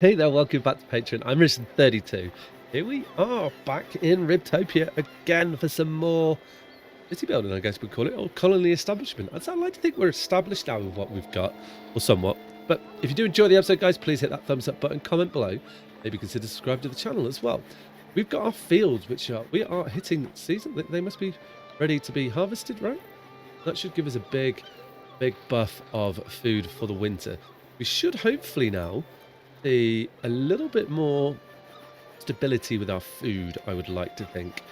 Hey there, welcome back to Patron. I'm Risen 32. Here we are back in Ribtopia again for some more city building, I guess we'd call it, or colony establishment. I'd like to think we're established now with what we've got, or somewhat. But if you do enjoy the episode, guys, please hit that thumbs up button, comment below, maybe consider subscribing to the channel as well. We've got our fields, which we are hitting season. They must be ready to be harvested, right? That should give us a big buff of food for the winter. We should hopefully now see a little bit more stability with our food, I would like to think,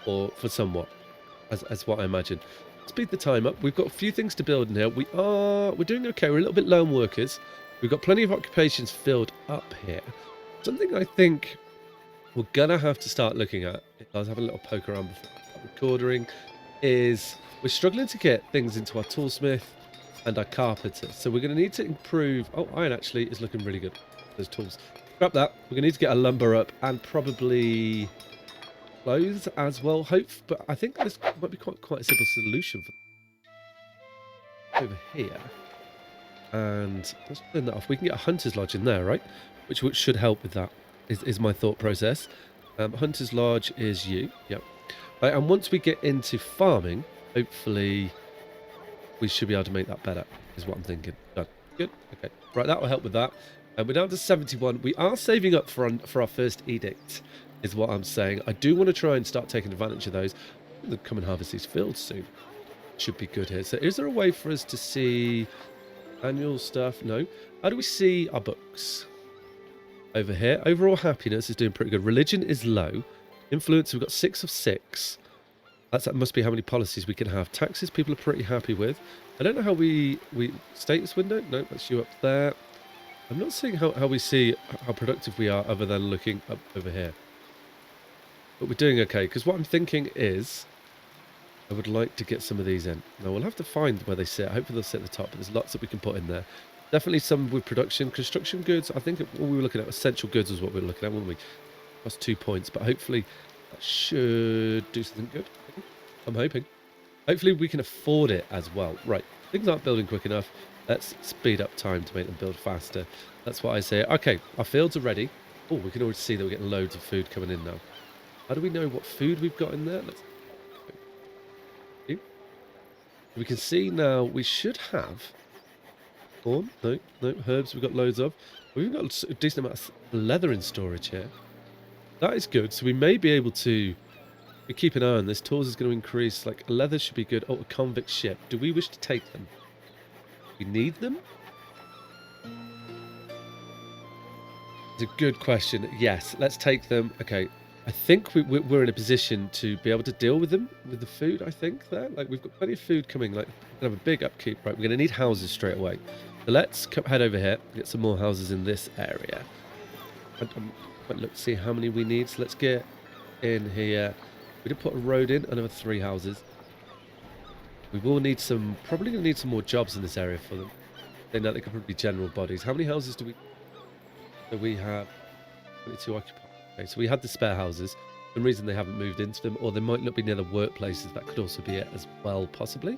or for somewhat, as what I imagine. Speed the time up. We've got a few things to build in here. We're doing okay. We're a little bit low on workers. We've got plenty of occupations filled up here. Something I think we're gonna have to start looking at, if I was having a little poke around before I start recording, is we're struggling to get things into our toolsmith and our carpenter. So we're going to need to improve. Oh, iron actually is looking really good. Those tools. Scrap that. We're going to need to get our lumber up and probably clothes as well. But I think this might be quite a simple solution for over here. And let's turn that off. We can get a hunter's lodge in there, right? Which should help with that. Is my thought process. Hunter's lodge is you. Yep. Right, and once we get into farming, hopefully we should be able to make that better, is what I'm thinking. Done. Good. Okay. Right, that will help with that. And we're down to 71. We are saving up for our first edict, is what I'm saying. I do want to try and start taking advantage of those. They'll come and harvest these fields soon. Should be good here. So is there a way for us to see annual stuff? No. How do we see our books? Over here. Overall happiness is doing pretty good. Religion is low. Influence, we've got 6 of 6. That must be how many policies we can have. Taxes, people are pretty happy with. I don't know how we status window. No, that's you up there. I'm not seeing how we see how productive we are other than looking up over here. But we're doing okay, because what I'm thinking is I would like to get some of these in. Now, we'll have to find where they sit. Hopefully they'll sit at the top, but there's lots that we can put in there. Definitely some with production. Construction goods, I think what we were looking at, essential goods was what we were looking at, weren't we? Plus 2 points, but hopefully that should do something good. I'm hoping. Hopefully we can afford it as well. Right, things aren't building quick enough. Let's speed up time to make them build faster. That's what I say. Okay, our fields are ready. Oh, we can already see that we're getting loads of food coming in now. How do we know what food we've got in there? We can see now we should have corn. No, herbs we've got loads of. We've got a decent amount of leather in storage here. That is good. So we may be able to keep an eye on this. Tools is going to increase. Like, leather should be good. Oh, a convict ship. Do we wish to take them? We need them? It's a good question. Yes, let's take them. Okay, I think we're in a position to be able to deal with them, with the food, I think, there. Like, we've got plenty of food coming. Like, we're going to have a big upkeep. Right, we're going to need houses straight away. So let's head over here, get some more houses in this area. Quite look to see how many we need. So let's get in here. We did put a road in, another 3 houses. We will need probably going to need some more jobs in this area for them. They know they could probably be general bodies. How many houses do we... So we have 22 occupied. Okay, so we had the spare houses. For some reason they haven't moved into them, or they might not be near the workplaces. That could also be it as well, possibly.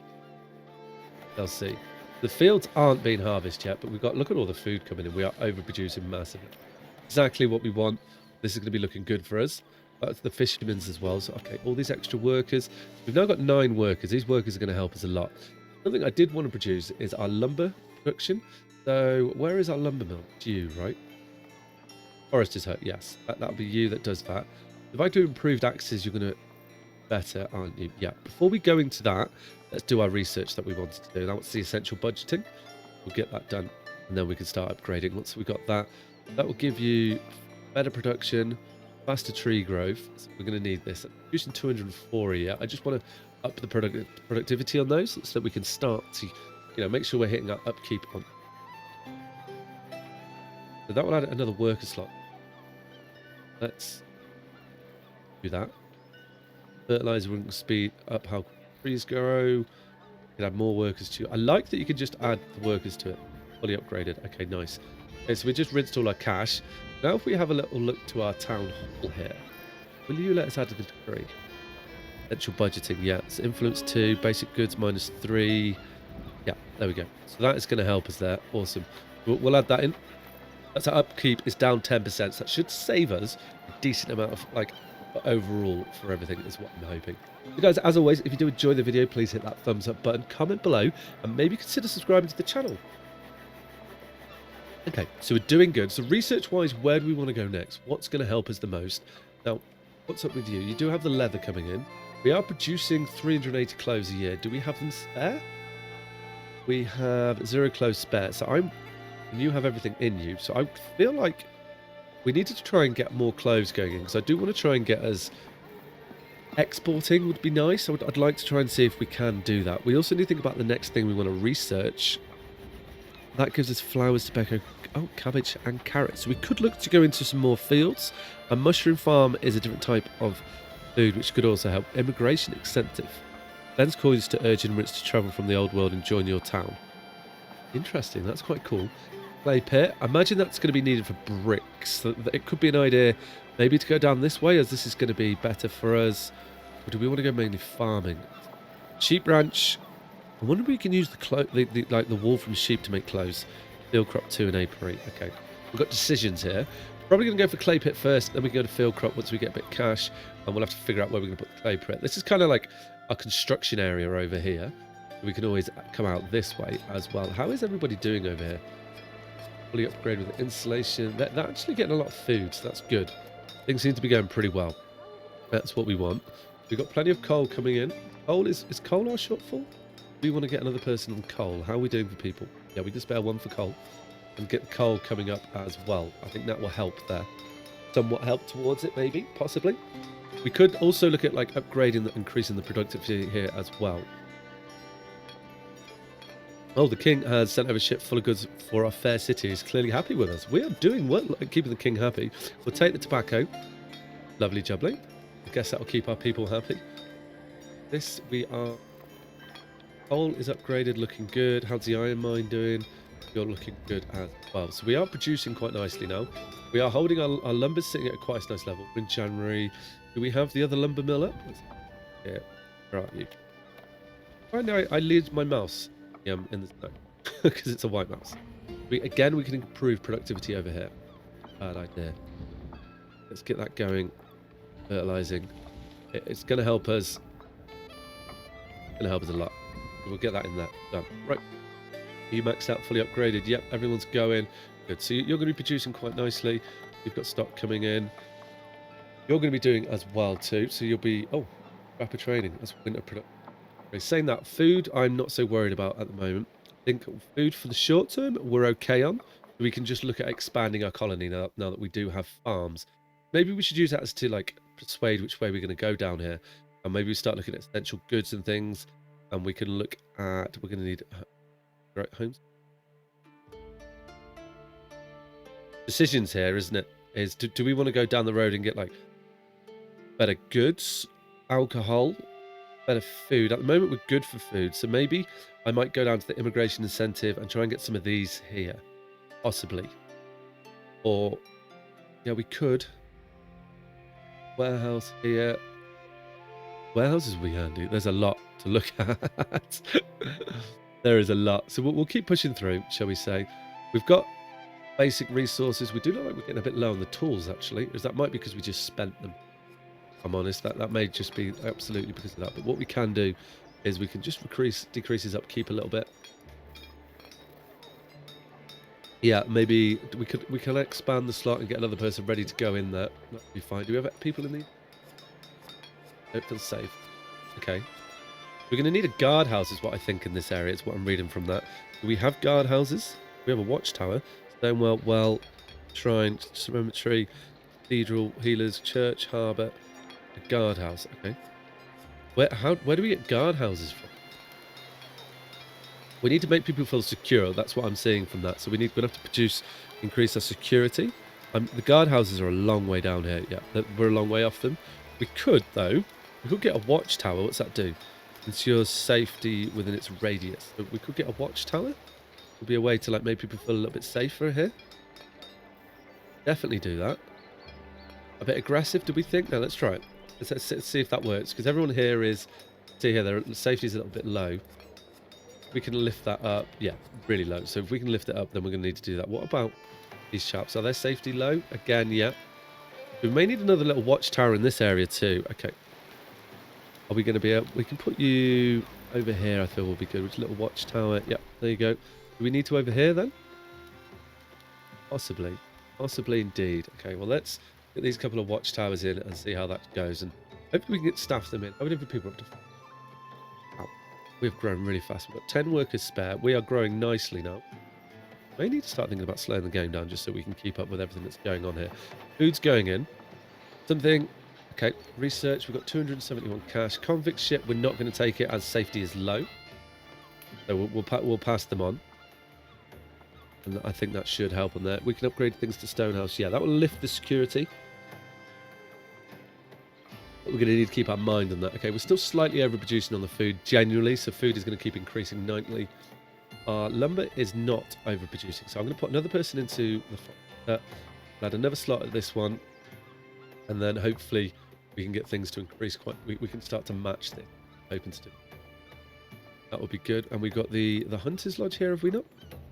They'll see. The fields aren't being harvested yet, but look at all the food coming in. We are overproducing massively. Exactly what we want. This is going to be looking good for us. That's the fishermen's as well. So, okay, all these extra workers. We've now got 9 workers. These workers are going to help us a lot. Something I did want to produce is our lumber production. So, where is our lumber mill? It's you, right? Forester's hut, yes. That'll be you that does that. If I do improved axes, you're going to better, aren't you? Yeah. Before we go into that, let's do our research that we wanted to do. Now, what's the essential budgeting? We'll get that done, and then we can start upgrading. Once we've got that, that will give you better production, faster tree growth. So we're going to need this. Using 204 a year. I just want to up the productivity on those so that we can start to, make sure we're hitting our upkeep on. So that will add another worker slot. Let's do that. Fertilizer will speed up how trees grow. You can add more workers to it. I like that you can just add the workers to it. Fully upgraded. Okay, nice. Okay, so we just rinsed all our cash. Now if we have a little look to our town hall here, will you let us add a degree? Essential budgeting, yeah. So influence 2, basic goods -3. Yeah, there we go. So that is going to help us there. Awesome. We'll add that in. That's our upkeep is down 10%. So that should save us a decent amount of like overall for everything is what I'm hoping. So guys, as always, if you do enjoy the video, please hit that thumbs up button, comment below, and maybe consider subscribing to the channel. Okay, so we're doing good. So research-wise, where do we want to go next? What's going to help us the most? Now, what's up with you? You do have the leather coming in. We are producing 380 cloves a year. Do we have them spare? We have 0 cloves spare. So and you have everything in you. So I feel like we needed to try and get more cloves going in because I do want to try and get us exporting would be nice. I'd like to try and see if we can do that. We also need to think about the next thing we want to research. That gives us flowers, tobacco, cabbage and carrots. So we could look to go into some more fields. A mushroom farm is a different type of food, which could also help. Immigration incentive. Lends coins to urge immigrants to travel from the old world and join your town. Interesting, that's quite cool. Clay pit. I imagine that's going to be needed for bricks. So it could be an idea maybe to go down this way, as this is going to be better for us. Or do we want to go mainly farming? Sheep ranch. I wonder if we can use the wool from sheep to make clothes. Field crop 2 and Ep3. Okay, we've got decisions here. Probably going to go for clay pit first, then we can go to field crop once we get a bit of cash, and we'll have to figure out where we're going to put the clay pit. This is kind of like a construction area over here. We can always come out this way as well. How is everybody doing over here? Fully upgraded with insulation. They're actually getting a lot of food, so that's good. Things seem to be going pretty well. That's what we want. We've got plenty of coal coming in. Coal is coal our shortfall? We want to get another person on coal. How are we doing for people? Yeah, we can spare 1 for coal and get the coal coming up as well. I think that will help there. Somewhat help towards it, maybe, possibly. We could also look at like upgrading, increasing the productivity here as well. Oh, the king has sent over a ship full of goods for our fair city. He's clearly happy with us. We are doing well at keeping the king happy. We'll take the tobacco. Lovely jubbly. I guess that'll keep our people happy. This we are... Coal is upgraded, looking good. How's the iron mine doing? You're looking good as well. So we are producing quite nicely now. We are holding our lumber sitting at a quite nice level. We're in January. Do we have the other lumber mill up? Yeah. Where are you? Right now, I lead my mouse in this because it's a white mouse. We can improve productivity over here. Bad idea. Let's get that going. Fertilizing. It's going to help us. It's going to help us a lot. We'll get that in there. Done. Right. You maxed out, fully upgraded. Yep, everyone's going. Good. So you're going to be producing quite nicely. You've got stock coming in. You're going to be doing as well too. So you'll be... Oh, rapid training. That's winter product. Saying that, food I'm not so worried about at the moment. I think food for the short term we're okay on. We can just look at expanding our colony now that we do have farms. Maybe we should use that as to like persuade which way we're going to go down here. And maybe we start looking at essential goods and things. And we can look at... We're going to need... Right, homes. Decisions here, isn't it? Is do we want to go down the road and get like better goods, alcohol, better food? At the moment we're good for food, so maybe I might go down to the immigration incentive and try and get some of these here, possibly. Or yeah, we could warehouse here. Warehouses we can do. There's a lot to look at. There is a lot, so we'll keep pushing through, shall we say. We've got basic resources. We do look like we're getting a bit low on the tools, actually. That might be because we just spent them. If I'm honest, that may just be absolutely because of that. But what we can do is we can just decrease his upkeep a little bit. Yeah, maybe we can expand the slot and get another person ready to go in there. That'd be fine. Do we have people in there? Don't feel safe. Okay. We're going to need a guardhouse is what I think in this area. It's what I'm reading from that. Do we have guardhouses? We have a watchtower. Stonewell, well, shrine, cemetery, cathedral, healers, church, harbour, a guardhouse. Okay. Where do we get guardhouses from? We need to make people feel secure. That's what I'm seeing from that. So we're going to have to increase our security. The guardhouses are a long way down here. Yeah, we're a long way off them. We could, though, get a watchtower. What's that do? Ensures safety within its radius. So we could get a watchtower. Would be a way to like make people feel a little bit safer here. Definitely do that. A bit aggressive, do we think? No, let's try it. Let's see if that works. Because everyone here is... See here, the safety is a little bit low. We can lift that up. Yeah, really low. So if we can lift it up, then we're going to need to do that. What about These chaps, are their safety low? Again, yeah. We may need another little watchtower in this area too. Okay. Are we going to be able... We can put you over here, I feel will be good. Which little watchtower. Yep, there you go. Do we need to over here then? Possibly. Possibly indeed. Okay, well, let's get these couple of watchtowers in and see how that goes. And hopefully we can get staff them in. How many people up to... Wow. We've grown really fast. We've got 10 workers spare. We are growing nicely now. May need to start thinking about slowing the game down just so we can keep up with everything that's going on here. Food's going in. Something... Okay, research. We've got 271 cash. Convict ship, we're not going to take it as safety is low. So we'll pass them on. And I think that should help on there. We can upgrade things to Stonehouse. Yeah, that will lift the security. But we're going to need to keep our mind on that. Okay, we're still slightly overproducing on the food generally, so food is going to keep increasing nightly. Our lumber is not overproducing, so I'm going to put another person into the add another slot at this one, and then hopefully we can get things to increase quite. We can start to match things. Hoping to do that would be good. And we've got the Hunter's Lodge here, have we not?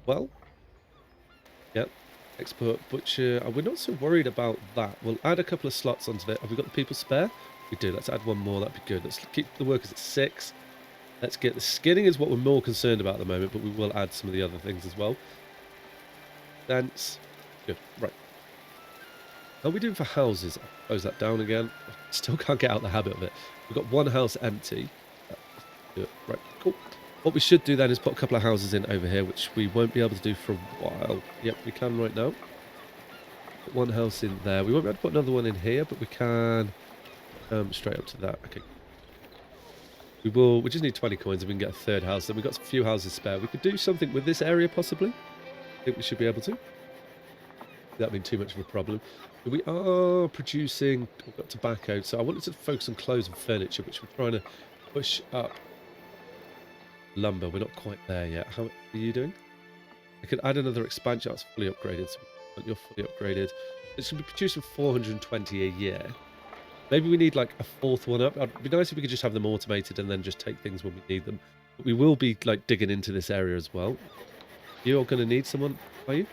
Well, yep. Export butcher. We're not so worried about that. We'll add a couple of slots onto it. Have we got the people spare? We do. Let's add one more. That'd be good. Let's keep the workers at 6. Let's get the skinning is what we're more concerned about at the moment, but we will add some of the other things as well. Dance. Good. Right. How are we doing for houses? I'll close that down again. Still can't get out the habit of it. We've got one house empty. Do it. Right. Cool. What we should do then is put a couple of houses in over here, which we won't be able to do for a while. Yep, we can right now. Put one house in there. We won't be able to put another one in here, but we can straight up to that. Okay. We just need 20 coins and we can get a third house. Then we've got a few houses spare. We could do something with this area possibly. I think we should be able to. That being too much of a problem. But we are producing, we've got tobacco, so I wanted to focus on clothes and furniture, which we're trying to push up. Lumber, we're not quite there yet. How are you doing? I could add another expansion. That's fully upgraded. So you're fully upgraded. It should be producing 420 a year. Maybe we need like a fourth one up. It'd be nice if we could just have them automated and then just take things when we need them. But we will be like digging into this area as well. You're going to need someone, are you?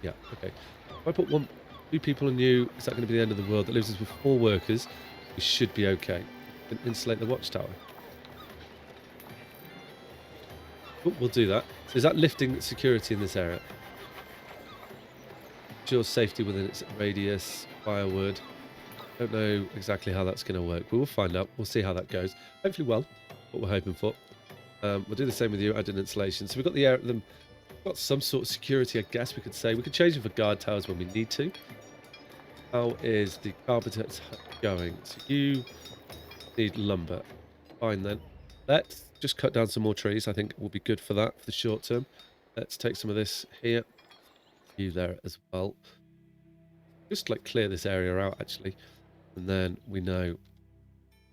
Yeah, okay. If I put 2 people on you, is that going to be the end of the world? That leaves us with 4 workers. We should be okay. We can insulate the watchtower. Oh, we'll do that. So is that lifting security in this area? Ensure safety within its radius, firewood. Don't know exactly how that's going to work, but we'll find out. We'll see how that goes. Hopefully well, what we're hoping for. We'll do the same with you, add an insulation. So we've got the air, got some sort of security, I guess we could say. We could change it for guard towers when we need to. How is the carpenter going? So you need lumber. Fine then. Let's just cut down some more trees. I think will be good for that for the short term. Let's take some of this here. You there as well. Just like clear this area out actually. And then we know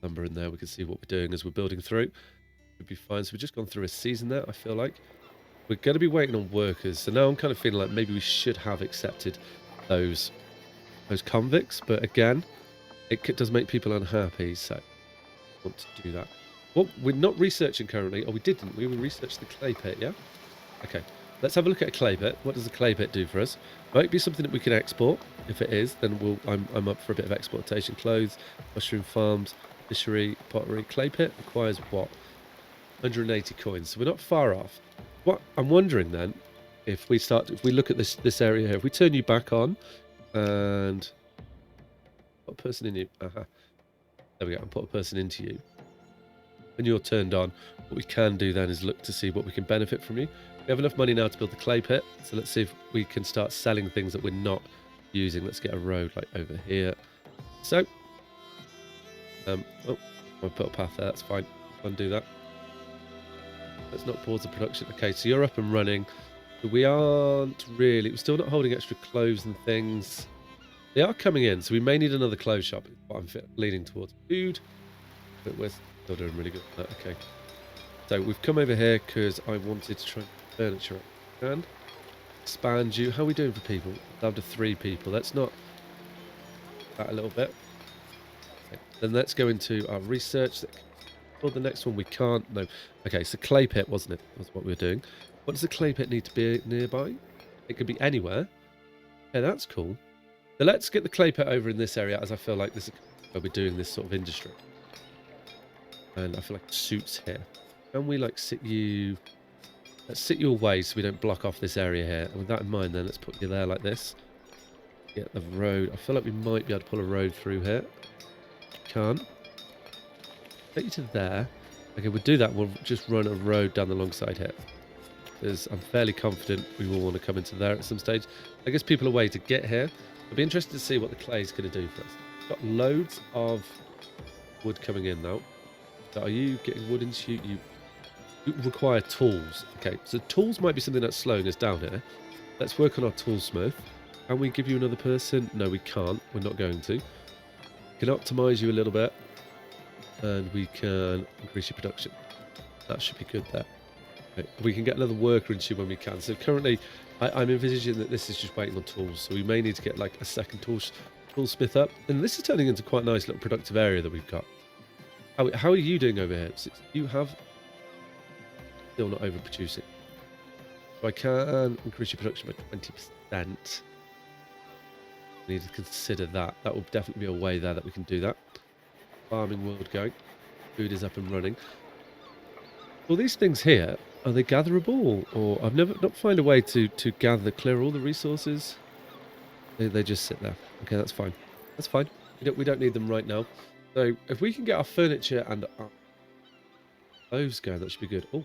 lumber in there. We can see what we're doing as we're building through. We'd be fine. So we've just gone through a season there, I feel like. We're going to be waiting on workers. So now I'm kind of feeling like maybe we should have accepted those convicts. But again, it does make people unhappy. So I want to do that. Well, we're not researching currently. Oh, we didn't. We will research the clay pit, yeah? Okay. Let's have a look at a clay pit. What does the clay pit do for us? Might be something that we can export. If it is, then I'm up for a bit of exportation. Clothes, mushroom farms, fishery, pottery. Clay pit requires what? 180 coins. So we're not far off. What I'm wondering then, if we look at this area here, if we turn you back on and put a person in you. Aha. There we go. And put a person into you. When you're turned on, what we can do then is look to see what we can benefit from you. We have enough money now to build the clay pit, so let's see if we can start selling things that we're not using. Let's get a road like over here. So, oh, I'll put a path there. That's fine. Undo that. Let's not pause the production. Okay, so you're up and running. We aren't really. We're still not holding extra clothes and things. They are coming in, so we may need another clothes shop. Is what I'm leaning towards. Food, but we're still doing really good at that. Okay. So we've come over here because I wanted to try furniture and expand you. How are we doing for people? Down to 3 people. Let's not that a little bit. Okay. Then let's go into our research. For the next one, we can't. No. Okay, so clay pit, wasn't it? That's what we were doing. What does the clay pit need to be nearby? It could be anywhere. Okay, that's cool. So let's get the clay pit over in this area, as I feel like this is where we're doing this sort of industry. And I feel like it suits here. Can we like sit you... Let's sit you away so we don't block off this area here. And with that in mind then, let's put you there like this. Get the road. I feel like we might be able to pull a road through here. Can't. Take you to there. Okay, we'll do that. We'll just run a road down the long side here. Because I'm fairly confident we will want to come into there at some stage. I guess people are way to get here. I'll be interested to see what the clay is going to do for us. Got loads of wood coming in now. So are you getting wood into you? You require tools. Okay, so tools might be something that's slowing us down here. Let's work on our toolsmith. Can we give you another person? No, we can't. We're not going to. We can optimize you a little bit. And we can increase your production. That should be good there. Okay. We can get another worker into you when we can. So currently, I'm envisaging that this is just waiting on tools. So we may need to get like a second toolsmith up. And this is turning into quite a nice little productive area that we've got. How are you doing over here? You have... Still not overproducing. So I can increase your production by 20%. We need to consider that. That will definitely be a way there that we can do that. Farming world going. Food is up and running. Well, these things here, are they gatherable? Or I've never not find a way to gather, clear all the resources. They just sit there. Okay, that's fine. That's fine. We don't need them right now. So if we can get our furniture and our clothes going, that should be good. Oh.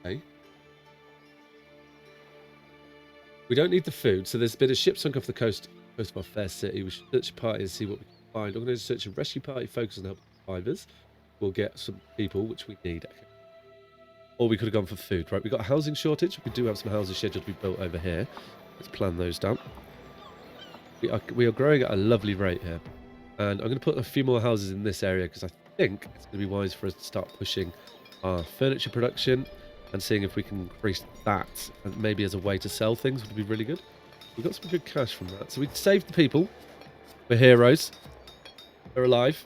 Okay. We don't need the food, so there's been a ship sunk off the coast of our fair city. We should search a party and see what we can find. I'm going to search a rescue party, focus on helping survivors. We'll get some people, which we need. Okay. Or we could have gone for food, right? We've got a housing shortage. We do have some houses scheduled to be built over here. Let's plan those down. We are growing at a lovely rate here. And I'm going to put a few more houses in this area because I think it's going to be wise for us to start pushing our furniture production and seeing if we can increase that, and maybe as a way to sell things would be really good. We got some good cash from that. So we saved the people. We're heroes. They're alive.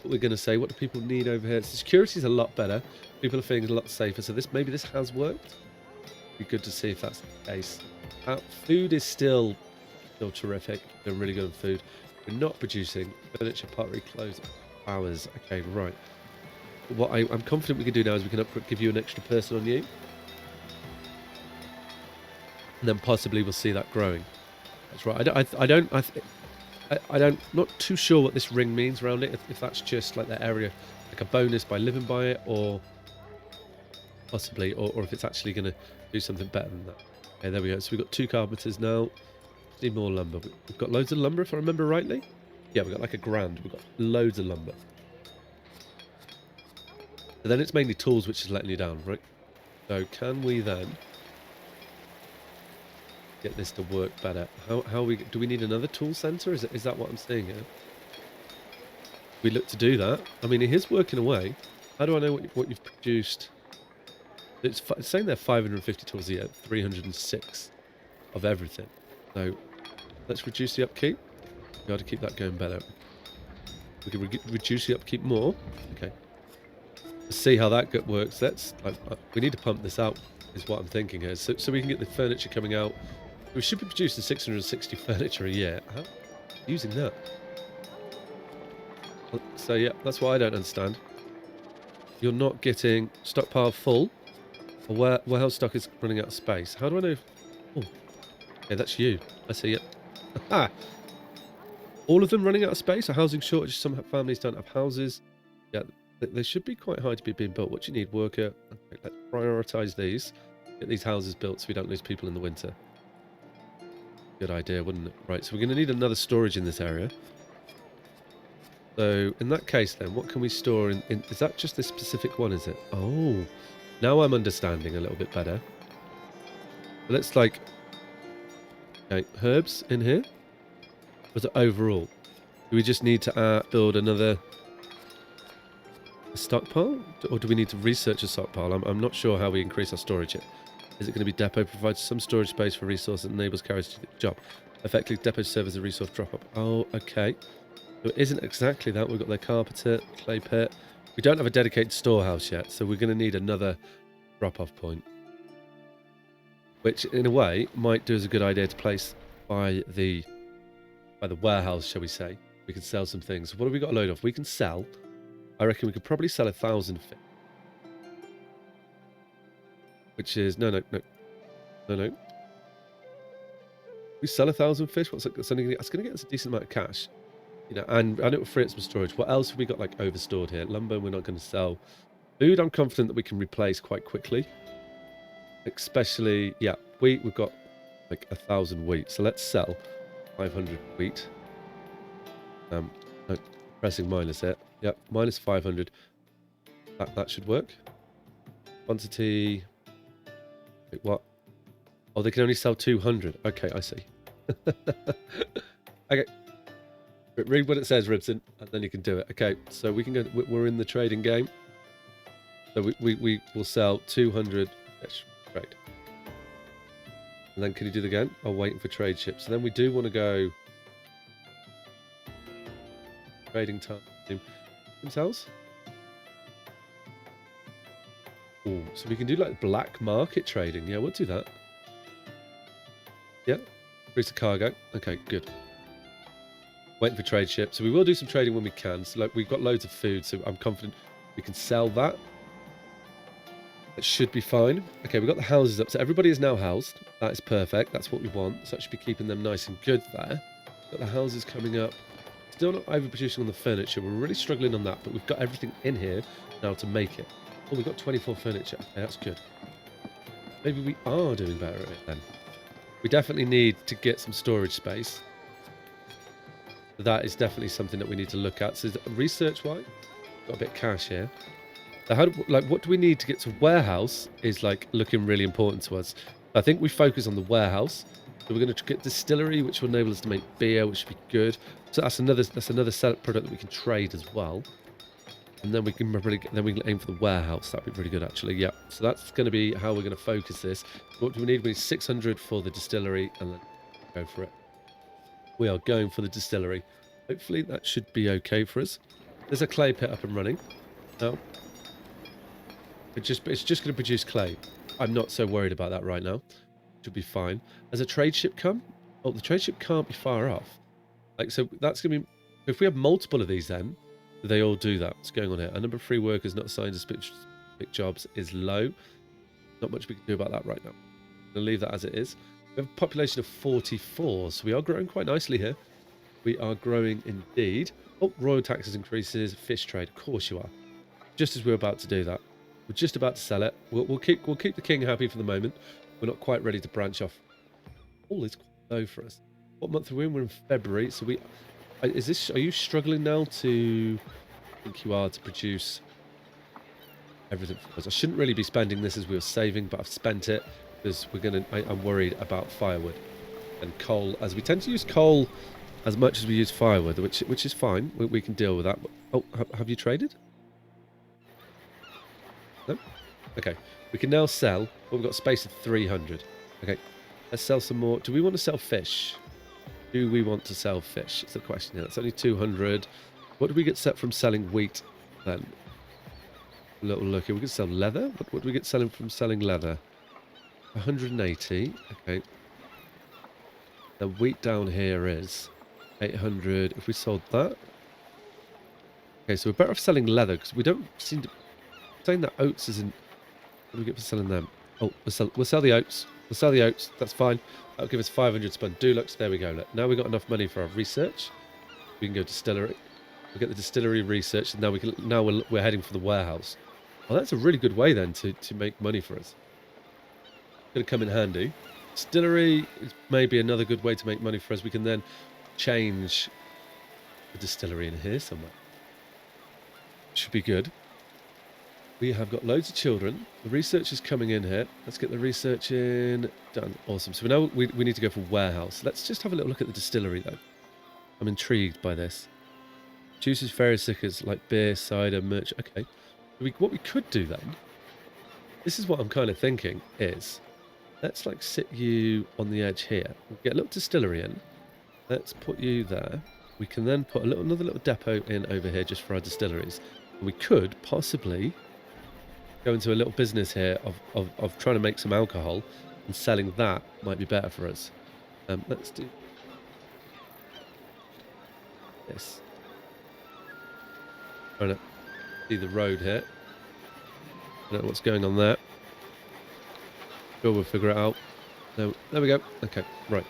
What we're going to say, what do people need over here? So security is a lot better. People are feeling a lot safer. So maybe this has worked. Be good to see if that's the case. Food is still terrific. They're really good on food. We're not producing furniture, pottery, clothes, flowers. Okay, right. What I'm confident we can do now is we can give you an extra person on you. And then possibly we'll see that growing. That's right. I don't, not too sure what this ring means around it. If that's just like that area, like a bonus by living by it, or possibly, or if it's actually going to do something better than that. Okay, there we go. So we've got 2 carpenters now. Need more lumber. We've got loads of lumber, if I remember rightly. Yeah, we've got like 1,000. We've got loads of lumber. And then it's mainly tools which is letting you down, right? So can we then get this to work better? Do we need another tool center? Is that what I'm saying here? We look to do that. I mean, it is working away. How do I know what you've produced? It's saying there 550 tools a year, 306 of everything. So let's reduce the upkeep. We got to keep that going better. We can reduce the upkeep more. Okay. Let's see how that works. We need to pump this out, is what I'm thinking here. So we can get the furniture coming out. We should be producing 660 furniture a year. How? Using that. So yeah, that's what I don't understand. You're not getting stockpile full. Or warehouse stock is running out of space. How do I know? Oh, okay, that's you. I see it. Aha! All of them running out of space. A housing shortage. Some families don't have houses. Yeah, they should be quite high to be being built. What do you need? Worker. Okay, let's prioritize these. Get these houses built so we don't lose people in the winter. Good idea, wouldn't it? Right, so we're going to need another storage in this area. So in that case then, what can we store in is that just this specific one, is it? Oh, now I'm understanding a little bit better. Let's okay, herbs in here. Was it overall? Do we just need to build another stockpile? Or do we need to research a stockpile? I'm not sure how we increase our storage yet. Is it going to be depot provides some storage space for resources and enables carriers to do the job? Effectively, depot serve as a resource drop-up. Oh, okay. So it isn't exactly that. We've got the carpenter, clay pit. We don't have a dedicated storehouse yet, so we're going to need another drop-off point. which in a way might do us a good idea to place by the warehouse, shall we say. We can sell some things. What have we got a load of? We can sell. I reckon we could probably sell 1,000 fish. Which is no. We sell 1,000 fish. What's it? That's going to get us a decent amount of cash. You know, and it will free up some storage. What else have we got like overstored here? Lumber, we're not going to sell. Food, I'm confident that we can replace quite quickly. Especially, yeah, wheat, we've got like 1,000 wheat. So let's sell 500 wheat. No, pressing minus it. Yep, minus 500. That should work. Quantity. Wait, what? Oh, they can only sell 200. Okay, I see. Okay. Read what it says, Ribson, and then you can do it. Okay, so we can go. We're in the trading game. So we will sell 200 fish. Trade. And then can you do it again? Oh, waiting for trade ships. And then we do want to go trading time themselves. Oh, so we can do like black market trading. Yeah, we'll do that. Yeah, increase the cargo. Okay, good. Waiting for trade ships. So we will do some trading when we can. So like, we've got loads of food, so I'm confident we can sell that. It should be fine. Okay, we've got the houses up. So everybody is now housed. That is perfect. That's what we want. So that should be keeping them nice and good there. Got the houses coming up. Still not overproducing on the furniture. We're really struggling on that, but we've got everything in here now to make it. Oh, we've got 24 furniture. Okay, that's good. Maybe we are doing better at it then. We definitely need to get some storage space. That is definitely something that we need to look at. So research-wise, got a bit of cash here. So what do we need to get to warehouse is like looking really important to us. I think we focus on the warehouse. So we're going to get distillery, which will enable us to make beer, which should be good. So that's another product that we can trade as well. And then we can aim for the warehouse. That'd be pretty good, actually. Yeah. So that's going to be how we're going to focus this. What do we need? We need 600 for the distillery, and then go for it. We are going for the distillery. Hopefully that should be okay for us. There's a clay pit up and running. No. It's just going to produce clay. I'm not so worried about that right now. Should be fine. Has a trade ship come? Oh, the trade ship can't be far off. Like, so that's going to be... If we have multiple of these then, they all do that. What's going on here? A number of free workers not assigned to specific jobs is low. Not much we can do about that right now. I'm going to leave that as it is. We have a population of 44, so we are growing quite nicely here. We are growing indeed. Oh, royal taxes increases, fish trade. Of course you are. Just as we're about to do that. We're just about to sell it. We'll keep the king happy for the moment. We're not quite ready to branch off. All is quite low for us. What month are we in? We're in February. So are you struggling now to... I think you are, to produce everything for us. I shouldn't really be spending this as we were saving, but I've spent it because I'm worried about firewood and coal, as we tend to use coal as much as we use firewood, which is fine. We can deal with that. Oh, have you traded? No? Okay. We can now sell. Well, we've got a space of 300. Okay. Let's sell some more. Do we want to sell fish? Do we want to sell fish? It's the question here. That's only 200. What do we get set from selling wheat then? A little look here. We can sell leather. What do we get selling from selling leather? 180. Okay. The wheat down here is 800. If we sold that. Okay, so we're better off selling leather because we don't seem to... Saying that oats isn't... What do we get for selling them? Oh, we'll sell the oats. We'll sell the oats. That's fine. That'll give us 500 spun Dulux. There we go. Look, now we've got enough money for our research. We can go distillery. We'll get the distillery research, and now we're heading for the warehouse. Well, that's a really good way then to make money for us. It's going to come in handy. Distillery is maybe another good way to make money for us. We can then change the distillery in here somewhere. Should be good. We have got loads of children. The research is coming in here. Let's get the research in. Done. Awesome. So now we need to go for warehouse. Let's just have a little look at the distillery, though. I'm intrigued by this. Juices various liquors like beer, cider, merch. Okay. What we could do then, this is what I'm kind of thinking, is let's like sit you on the edge here. We'll get a little distillery in. Let's put you there. We can then put another little depot in over here just for our distilleries. And we could possibly... go into a little business here of trying to make some alcohol, and selling that might be better for us. Let's do this. Trying to see the road here. I don't know what's going on there. Sure, we'll figure it out. No, there we go. Okay, right.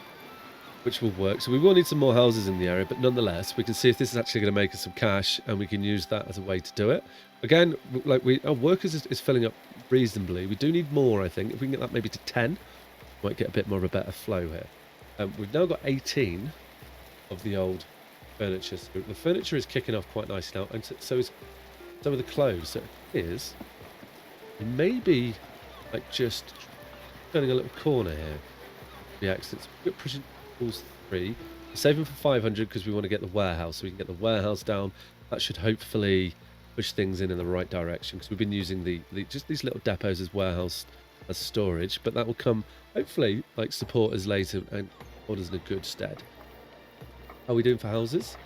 Which will work. So we will need some more houses in the area, but nonetheless, we can see if this is actually going to make us some cash, and we can use that as a way to do it. Again, like our workers is filling up reasonably. We do need more, I think. If we can get that maybe to 10, we might get a bit more of a better flow here. We've now got 18 of the old furniture. So the furniture is kicking off quite nicely now, and so is some of the clothes. So it is maybe like just turning a little corner here. The exits. We're pushing tools 3. We're saving for 500 because we want to get the warehouse. So we can get the warehouse down. That should hopefully push things in the right direction, because we've been using just these little depots as warehouse, as storage. But that will come, hopefully, like support us later and hold us in a good stead. How are we doing for houses?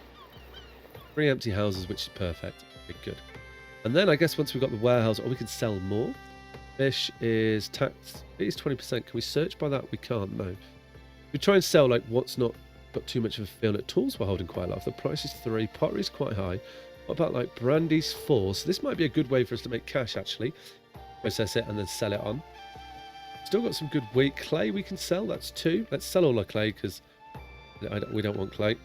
3 empty houses, which is perfect. Okay, good. And then I guess once we've got the warehouse, we can sell more. Fish is taxed. It is 20%. Can we search by that? We can't, no. We try and sell like what's not got too much of a feel. At tools we're holding quite a lot. The price is 3. Pottery is quite high. What about like brandy's 4? So this might be a good way for us to make cash, actually. Process it and then sell it on. Still got some good wheat. Clay we can sell. That's 2. Let's sell all our clay, because we don't want clay.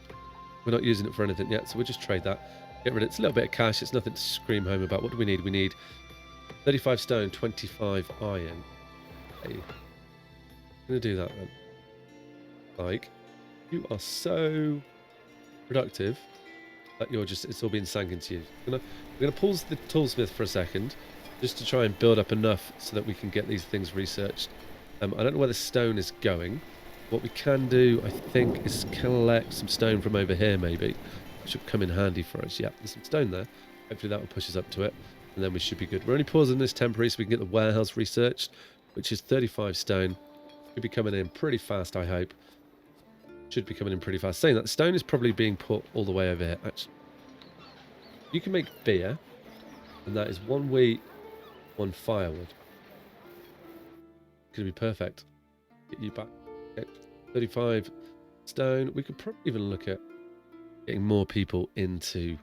We're not using it for anything yet, so we'll just trade that. Get rid of it. It's a little bit of cash. It's nothing to scream home about. What do we need? We need 35 stone, 25 iron. Okay. I'm going to do that then. Like, you are so productive that it's all being sank into you. We're gonna pause the toolsmith for a second, just to try and build up enough so that we can get these things researched. I don't know where the stone is going. What we can do, I think, is collect some stone from over here, maybe. That should come in handy for us. Yeah, there's some stone there. Hopefully that will push us up to it, and then we should be good. We're only pausing this temporary so we can get the warehouse researched, which is 35 stone. Should be coming in pretty fast, I hope. Should be coming in pretty fast. Saying that, the stone is probably being put all the way over here. Actually, you can make beer, and that is 1 wheat, 1 firewood. Could be perfect. Get you back. Okay. 35 stone. We could probably even look at getting more people into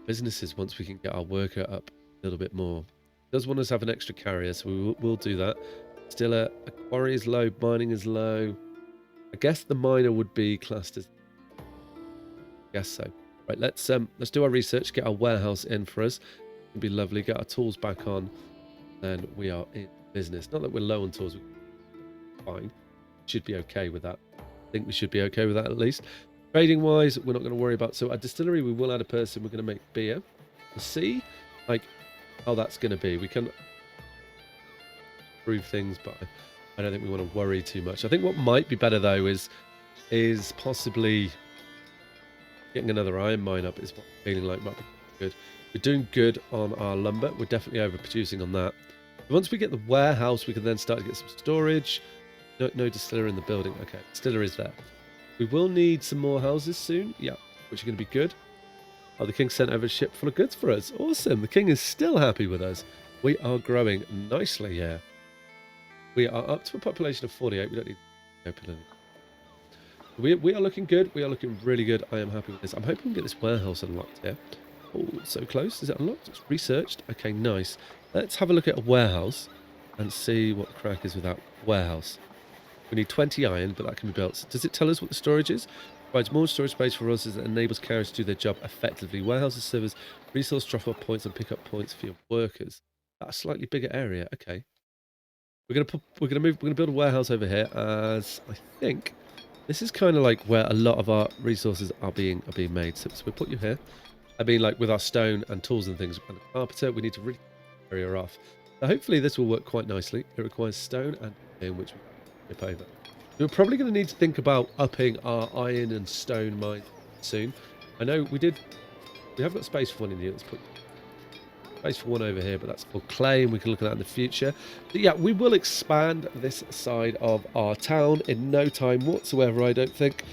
businesses once we can get our worker up a little bit more. Does want us to have an extra carrier, so we'll do that. Still, a quarry is low, mining is low. I guess the miner would be classed as. I guess so. Right, let's do our research, get our warehouse in for us. It'd be lovely. Get our tools back on, and we are in business. Not that we're low on tools. Fine. Should be okay with that. I think we should be okay with that at least. Trading wise, we're not going to worry about. So at distillery, we will add a person. We're going to make beer. We'll see, like, how that's going to be. We can improve things, but I don't think we want to worry too much. I think what might be better though is possibly getting another iron mine up. Is what I'm feeling like might be good. We're doing good on our lumber. We're definitely overproducing on that. Once we get the warehouse, we can then start to get some storage. No distiller in the building. Okay, distiller is there. We will need some more houses soon. Yeah, which are going to be good. Oh, the king sent over a ship full of goods for us. Awesome. The king is still happy with us. We are growing nicely here. We are up to a population of 48. We don't need to open any. We are looking good. We are looking really good. I am happy with this. I'm hoping we can get this warehouse unlocked here. Oh, so close. Is it unlocked? It's researched. Okay, nice. Let's have a look at a warehouse and see what the crack is with that warehouse. We need 20 iron, but that can be built. Does it tell us what the storage is? Provides more storage space for us as it enables carriers to do their job effectively. Warehouses serve as resource drop-off points and pick-up points for your workers. That's a slightly bigger area. Okay. We're gonna build a warehouse over here, as I think this is kind of like where a lot of our resources are being made. So we'll put you here. I mean, like with our stone and tools and things, and the carpenter, we need to really area off. So hopefully this will work quite nicely. It requires stone and iron, which we can over. We're probably going to need to think about upping our iron and stone mine soon. I know we have got space for one in here. Let's put space for one over here, but that's for clay, and we can look at that in the future. But yeah, we will expand this side of our town in no time whatsoever, I don't think.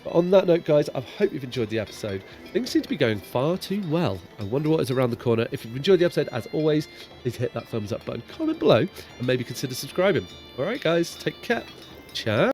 But on that note, guys, I hope you've enjoyed the episode. Things seem to be going far too well. I wonder what is around the corner. If you've enjoyed the episode, as always, please hit that thumbs up button, comment below, and maybe consider subscribing. All right, guys, take care. Ciao.